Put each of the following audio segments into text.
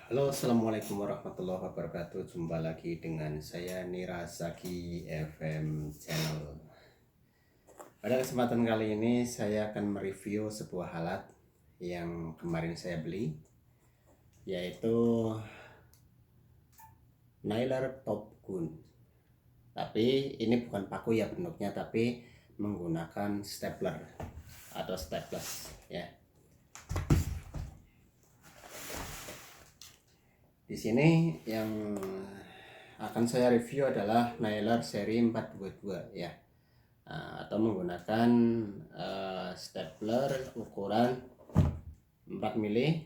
Halo, assalamualaikum warahmatullahi wabarakatuh. Jumpa lagi dengan saya Nira Zaki FM channel. Pada kesempatan kali ini saya akan mereview sebuah alat yang kemarin saya beli, yaitu Nailer Top Gun. Tapi ini bukan paku ya bentuknya, tapi menggunakan stapler atau staples ya. Di sini yang akan saya review adalah Nailer seri 422 ya, atau menggunakan stapler ukuran 4 mili,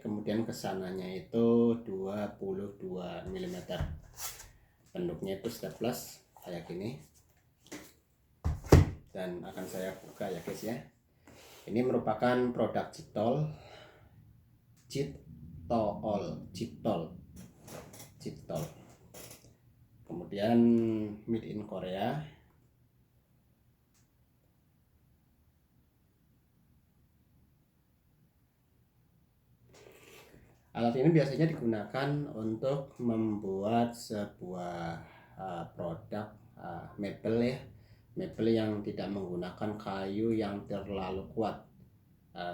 kemudian kesananya itu 22 mm. Bentuknya itu staples kayak gini, dan akan saya buka ya guys ya. Ini merupakan produk Citol. Kemudian made in Korea. Alat ini biasanya digunakan untuk membuat sebuah produk mebel ya, mebel yang tidak menggunakan kayu yang terlalu kuat,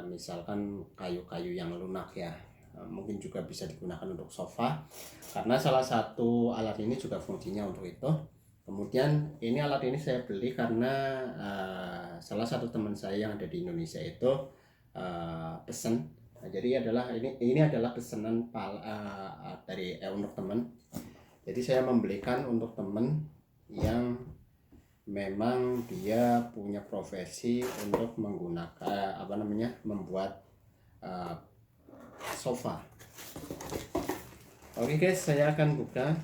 misalkan kayu-kayu yang lunak ya. Mungkin juga bisa digunakan untuk sofa, karena salah satu alat ini juga fungsinya untuk itu. Kemudian ini alat ini saya beli karena salah satu teman saya yang ada di Indonesia itu pesan. Nah, jadi ini adalah pesanan dari untuk teman. Jadi saya membelikan untuk teman yang memang dia punya profesi untuk menggunakan membuat sofa. Oke guys, saya akan buka.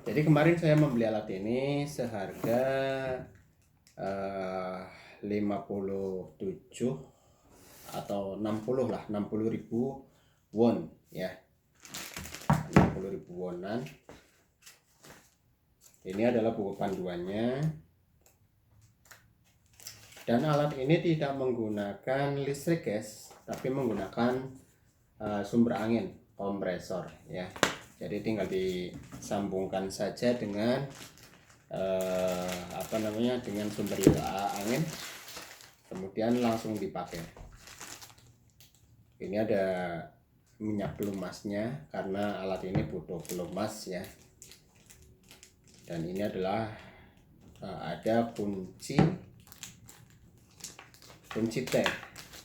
Jadi kemarin saya membeli alat ini seharga 57 atau 60 lah, 60.000 won ya, 60.000 wonan. Ini adalah buku panduannya, dan alat ini tidak menggunakan listrik guys, tapi menggunakan sumber angin, kompresor ya. Jadi tinggal disambungkan saja dengan dengan sumber angin, kemudian langsung dipakai. Ini ada minyak pelumasnya karena alat ini butuh pelumas ya. Dan ini adalah ada kunci T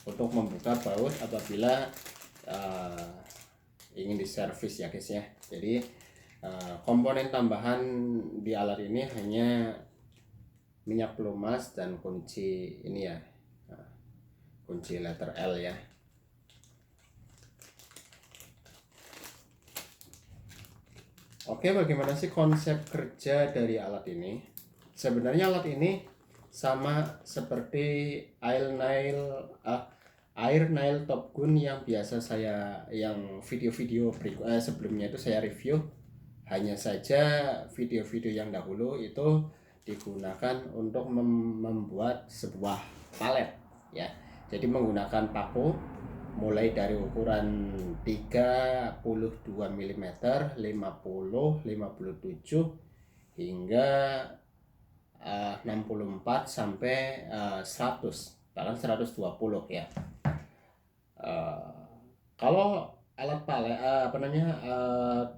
untuk membuka baut apabila ingin diservis ya guys ya. Jadi komponen tambahan di alat ini hanya minyak pelumas dan kunci ini ya, kunci letter L ya. Oke, bagaimana sih konsep kerja dari alat ini? Sebenarnya alat ini sama seperti Air Nail Top Gun yang biasa yang video-video sebelumnya itu saya review. Hanya saja video-video yang dahulu itu digunakan untuk membuat sebuah palet ya. Jadi menggunakan paku mulai dari ukuran 32 mm, 50, 57 hingga 64 sampai 100, bahkan 120 ya. Kalau alat palet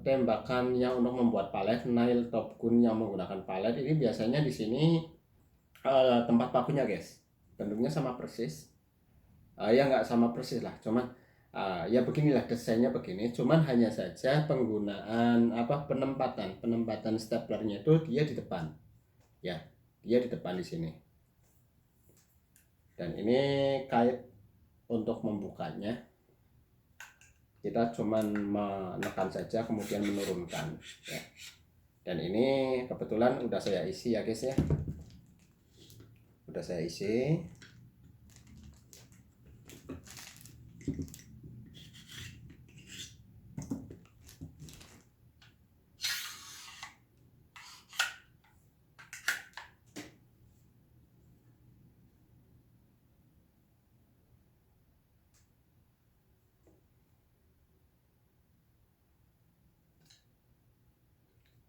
tembakan yang untuk membuat palet, Nail Top Gun yang menggunakan palet ini biasanya di sini tempat pakunya guys, bentuknya sama persis. Ya nggak sama persis lah, cuman ya beginilah desainnya begini, cuman hanya saja penggunaan penempatan staplernya itu dia di depan ya, dia di depan di sini. Dan ini kait untuk membukanya, kita cuman menekan saja kemudian menurunkan ya. Dan ini kebetulan udah saya isi ya guys ya, udah saya isi.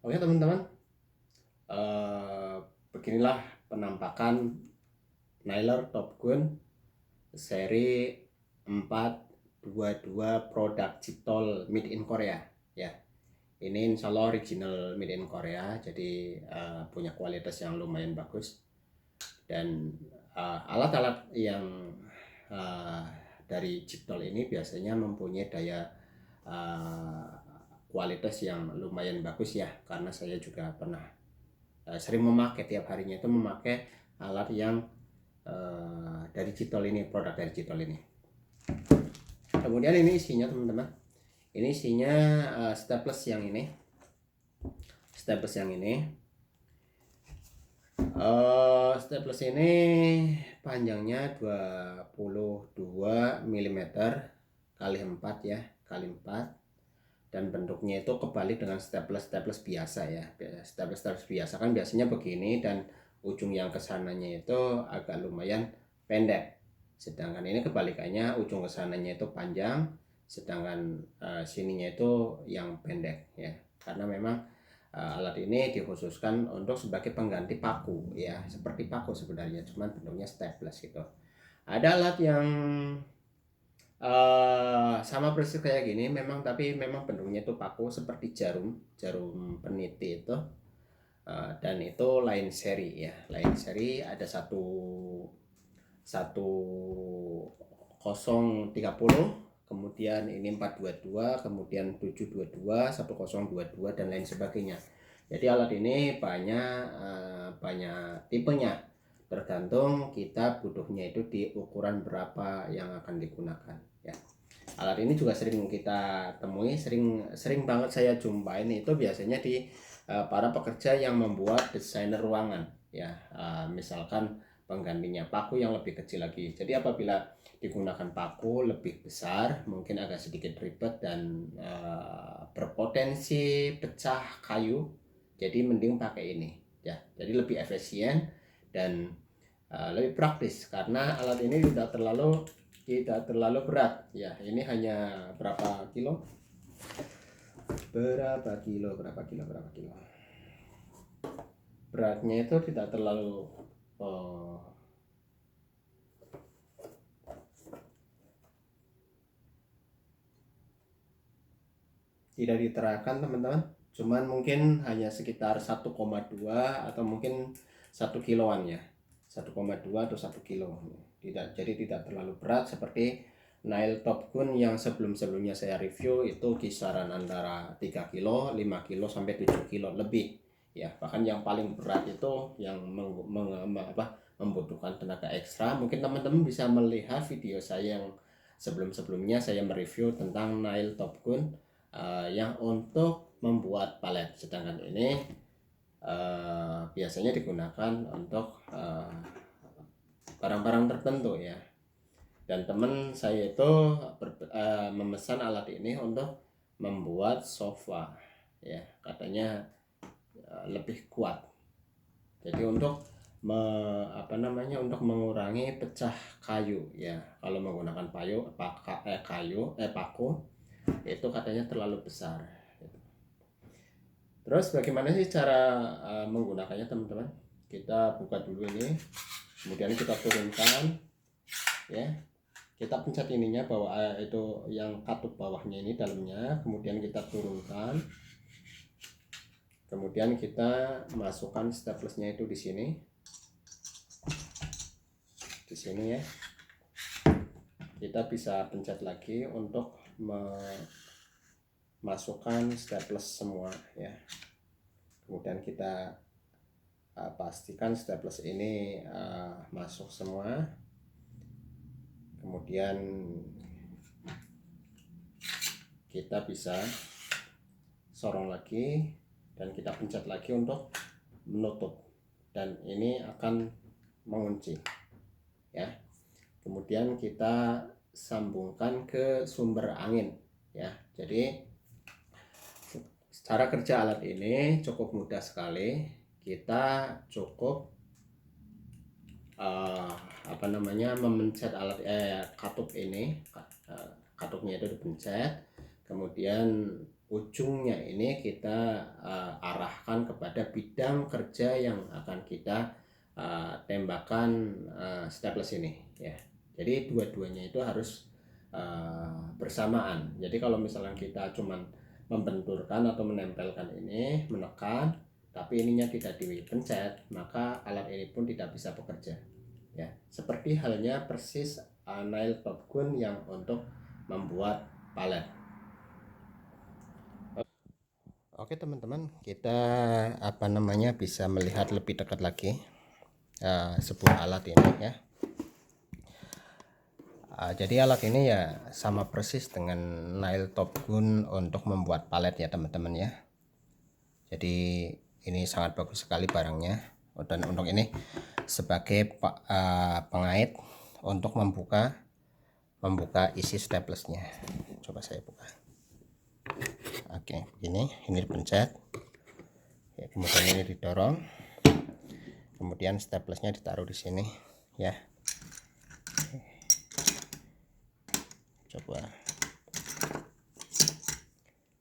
Oke teman-teman, beginilah penampakan Nyler Top Gun seri 422 produk Jitol made in Korea ya. Ini insya Allah original made in Korea, jadi punya kualitas yang lumayan bagus. Dan alat-alat yang dari Jitol ini biasanya mempunyai daya kualitas yang lumayan bagus ya, karena saya juga pernah sering memakai, tiap harinya itu memakai alat yang dari Jitol ini, produk dari Jitol ini. Kemudian ini isinya teman-teman, ini isinya staples yang ini, staples ini panjangnya 22 mm kali 4 ya, kali 4, dan bentuknya itu kebalik dengan staples biasa ya. Staples biasa kan biasanya begini, dan ujung yang kesananya itu agak lumayan pendek, sedangkan ini kebalikannya, ujung kesananya itu panjang, sedangkan sininya itu yang pendek ya, karena memang alat ini dikhususkan untuk sebagai pengganti paku ya, seperti paku sebenarnya, cuman bentuknya staples gitu. Ada alat yang sama persis kayak gini memang, tapi memang bentuknya itu paku seperti jarum peniti itu, dan itu lain seri ya, lain seri. Ada 1030, kemudian ini 422, kemudian 722, 1022 dan lain sebagainya. Jadi alat ini banyak tipenya, tergantung kita butuhnya itu di ukuran berapa yang akan digunakan ya. Alat ini juga sering kita temui, sering banget saya jumpain itu biasanya di para pekerja yang membuat desainer ruangan ya. Misalkan penggantinya paku yang lebih kecil lagi. Jadi apabila digunakan paku lebih besar, mungkin agak sedikit ribet dan berpotensi pecah kayu. Jadi mending pakai ini ya. Jadi lebih efisien dan lebih praktis, karena alat ini tidak terlalu berat ya. Ini hanya berapa kilo, beratnya itu tidak terlalu tidak diterangkan teman-teman, cuman mungkin hanya sekitar 1,2 atau mungkin 1 kiloan ya, 1,2 atau 1 kilo. Jadi tidak terlalu berat seperti Nyler Top Gun yang sebelumnya saya review, itu kisaran antara 3 kilo, 5 kilo sampai 7 kilo lebih ya. Bahkan yang paling berat itu yang membutuhkan tenaga ekstra. Mungkin teman-teman bisa melihat video saya yang sebelumnya saya mereview tentang Nyler Top Gun yang untuk membuat palet, sedangkan ini biasanya digunakan untuk barang-barang tertentu ya. Dan teman saya itu memesan alat ini untuk membuat sofa ya, katanya lebih kuat. Jadi untuk untuk mengurangi pecah kayu ya, kalau menggunakan paku itu katanya terlalu besar. Terus bagaimana sih cara menggunakannya teman-teman? Kita buka dulu ini, kemudian kita turunkan ya. Kita pencet ininya bawah, itu yang katup bawahnya ini dalamnya, kemudian kita turunkan, kemudian kita masukkan staplesnya itu di sini ya. Kita bisa pencet lagi untuk masukkan staples semua ya. Kemudian kita pastikan staples ini masuk semua. Kemudian kita bisa sorong lagi dan kita pencet lagi untuk menutup, dan ini akan mengunci ya. Kemudian kita sambungkan ke sumber angin ya. Jadi cara kerja alat ini cukup mudah sekali. Kita cukup memencet alat katup ini, katupnya itu dipencet, kemudian ujungnya ini kita arahkan kepada bidang kerja yang akan kita tembakan staples ini ya. Jadi dua-duanya itu harus bersamaan. Jadi kalau misalnya kita cuman membenturkan atau menempelkan ini, menekan, tapi ininya tidak dipencet, maka alat ini pun tidak bisa bekerja ya. Seperti halnya persis nail top gun yang untuk membuat palet. Oke teman-teman, kita bisa melihat lebih dekat lagi sebuah alat ini ya. Jadi alat ini ya sama persis dengan nail top gun untuk membuat palet ya teman-teman ya. Jadi ini sangat bagus sekali barangnya, dan untuk ini sebagai pengait untuk membuka isi staplesnya. Coba saya buka. Oke, ini dipencet ya, kemudian ini didorong, kemudian staplesnya ditaruh di sini ya. Coba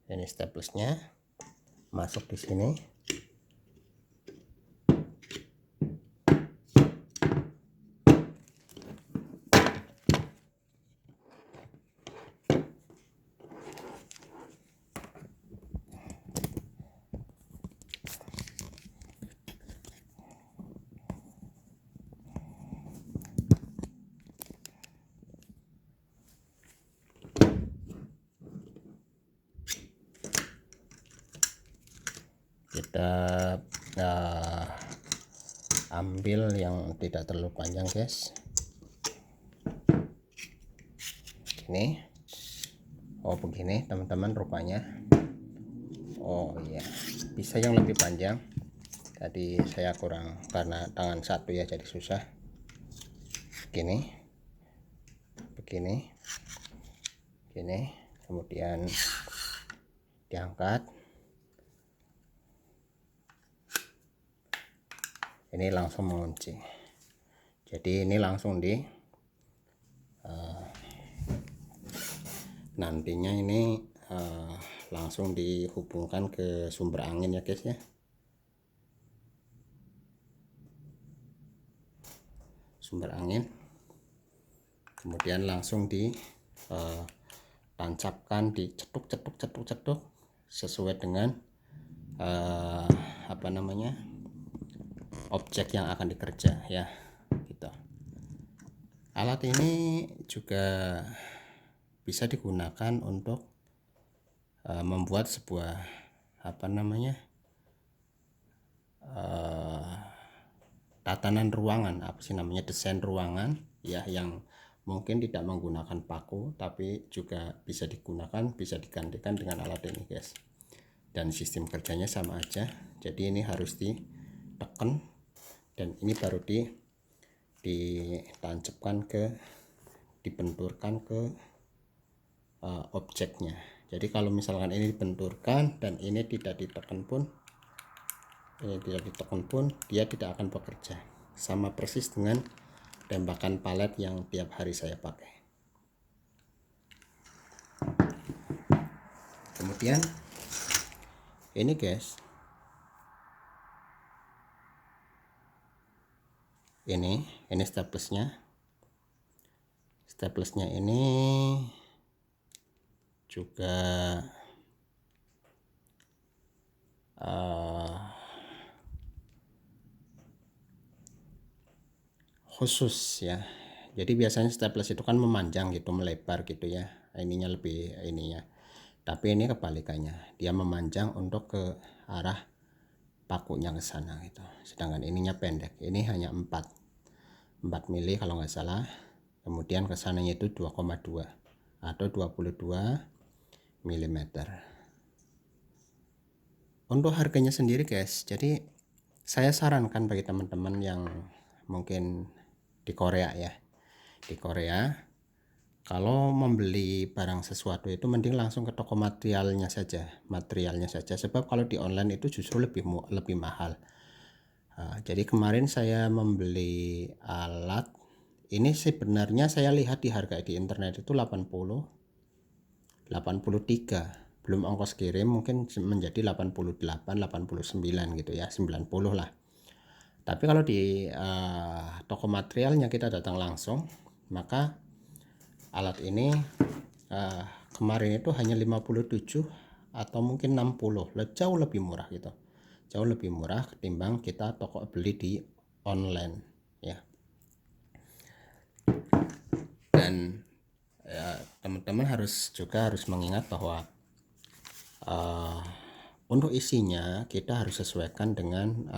ini staplesnya masuk di sini. Kita ambil yang tidak terlalu panjang guys. Ini begini teman-teman rupanya. Oh iya, bisa yang lebih panjang. Tadi saya kurang karena tangan satu ya, jadi susah. Begini, kemudian diangkat. Ini langsung mengunci. Jadi ini langsung nantinya ini langsung dihubungkan ke sumber angin ya guys ya. Sumber angin, kemudian langsung ditancapkan, dicetuk sesuai dengan objek yang akan dikerja ya gitu. Alat ini juga bisa digunakan untuk membuat sebuah tatanan ruangan, desain ruangan ya, yang mungkin tidak menggunakan paku, tapi juga bisa digantikan dengan alat ini guys. Dan sistem kerjanya sama aja. Jadi ini harus ditekan dan ini baru ditancapkan dibenturkan ke objeknya. Jadi kalau misalkan ini dibenturkan dan ini tidak ditekan pun, dia tidak akan bekerja. Sama persis dengan tembakan palet yang tiap hari saya pakai. Kemudian ini guys, ini staplesnya ini juga khusus ya. Jadi biasanya staples itu kan memanjang gitu, melebar gitu ya, ininya lebih tapi ini kebalikannya, dia memanjang untuk ke arah pakunya ke sana gitu, sedangkan ininya pendek. Ini hanya 4 mili kalau nggak salah, kemudian ke sananya itu 2,2 atau 22 mm. Untuk harganya sendiri guys, jadi saya sarankan bagi teman-teman yang mungkin di Korea ya, kalau membeli barang sesuatu itu mending langsung ke toko materialnya saja, sebab kalau di online itu justru lebih mahal. Jadi kemarin saya membeli alat ini, sebenarnya saya lihat di harga di internet itu 83, belum ongkos kirim mungkin menjadi 88, 89 gitu ya, 90 lah. Tapi kalau di toko materialnya kita datang langsung, maka alat ini kemarin itu hanya 57 atau mungkin 60, jauh lebih murah gitu. Jauh lebih murah ketimbang kita toko beli di online ya. Dan teman-teman harus mengingat bahwa untuk isinya kita harus sesuaikan dengan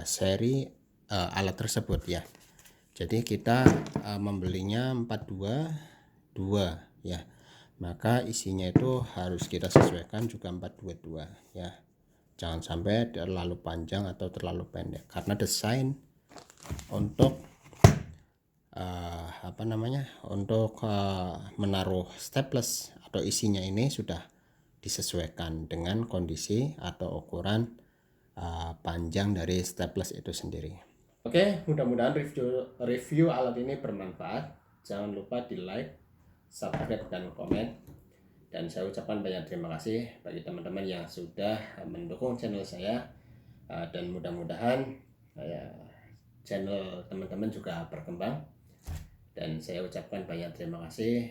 seri alat tersebut ya. Jadi kita membelinya 422 ya, maka isinya itu harus kita sesuaikan juga 422 ya. Jangan sampai terlalu panjang atau terlalu pendek, karena desain untuk menaruh staples atau isinya ini sudah disesuaikan dengan kondisi atau ukuran panjang dari staples itu sendiri. Oke, mudah-mudahan review alat ini bermanfaat. Jangan lupa di like, subscribe, dan komen. Dan saya ucapkan banyak terima kasih bagi teman-teman yang sudah mendukung channel saya, dan mudah-mudahan channel teman-teman juga berkembang. Dan saya ucapkan banyak terima kasih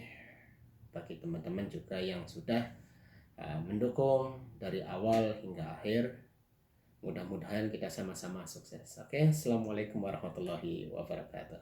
bagi teman-teman juga yang sudah mendukung dari awal hingga akhir. Mudah-mudahan kita sama-sama sukses. Oke, assalamualaikum warahmatullahi wabarakatuh.